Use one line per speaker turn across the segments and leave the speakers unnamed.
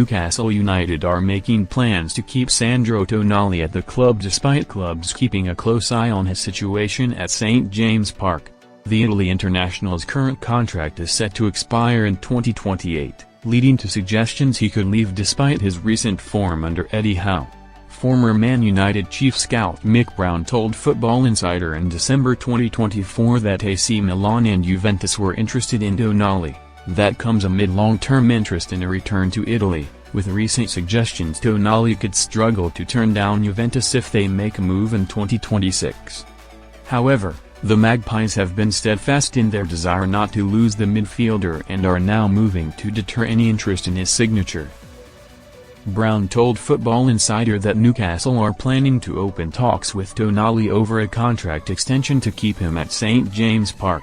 Newcastle United are making plans to keep Sandro Tonali at the club despite clubs keeping a close eye on his situation at St James Park. The Italy international's current contract is set to expire in 2028, leading to suggestions he could leave despite his recent form under Eddie Howe. Former Man United chief scout Mick Brown told Football Insider in December 2024 that AC Milan and Juventus were interested in Tonali. That comes amid long-term interest in a return to Italy, with recent suggestions Tonali could struggle to turn down Juventus if they make a move in 2026. However, the Magpies have been steadfast in their desire not to lose the midfielder and are now moving to deter any interest in his signature. Brown told Football Insider that Newcastle are planning to open talks with Tonali over a contract extension to keep him at St James Park.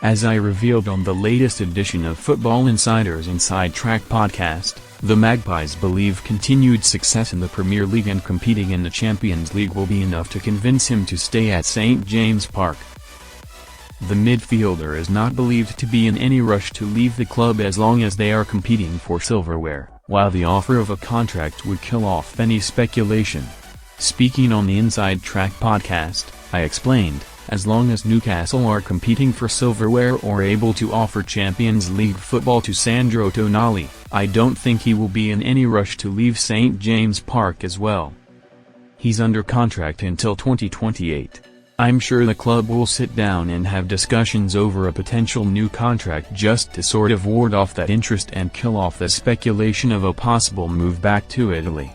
As I revealed on the latest edition of Football Insider's Inside Track podcast, the Magpies believe continued success in the Premier League and competing in the Champions League will be enough to convince him to stay at St James Park. The midfielder is not believed to be in any rush to leave the club as long as they are competing for silverware, while the offer of a contract would kill off any speculation. Speaking on the Inside Track podcast, I explained, as long as Newcastle are competing for silverware or able to offer Champions League football to Sandro Tonali, I don't think he will be in any rush to leave St James Park as well. He's under contract until 2028. I'm sure the club will sit down and have discussions over a potential new contract just to sort of ward off that interest and kill off the speculation of a possible move back to Italy.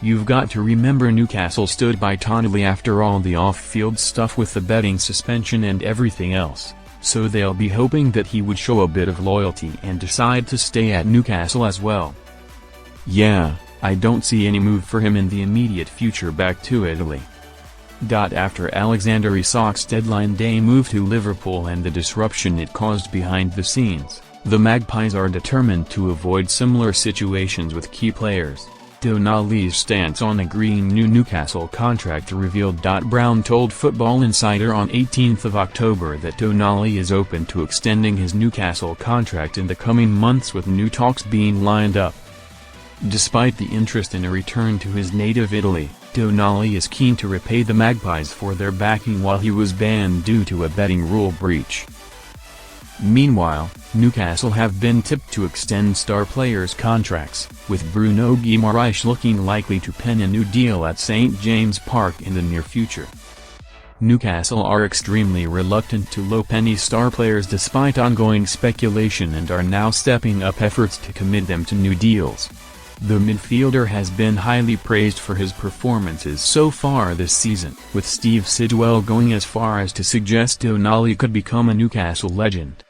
You've got to remember Newcastle stood by Tonali after all the off-field stuff with the betting suspension and everything else, so they'll be hoping that he would show a bit of loyalty and decide to stay at Newcastle as well. Yeah, I don't see any move for him in the immediate future back to Italy. After Alexander Isak's deadline day move to Liverpool and the disruption it caused behind the scenes, the Magpies are determined to avoid similar situations with key players. Tonali's stance on agreeing new Newcastle contract revealed. Brown told Football Insider on 18th of October that Tonali is open to extending his Newcastle contract in the coming months with new talks being lined up. Despite the interest in a return to his native Italy, Tonali is keen to repay the Magpies for their backing while he was banned due to a betting rule breach. Meanwhile, Newcastle have been tipped to extend star players' contracts, with Bruno Guimaraes looking likely to pen a new deal at St James Park in the near future. Newcastle are extremely reluctant to loan any star players despite ongoing speculation and are now stepping up efforts to commit them to new deals. The midfielder has been highly praised for his performances so far this season, with Steve Sidwell going as far as to suggest Tonali could become a Newcastle legend.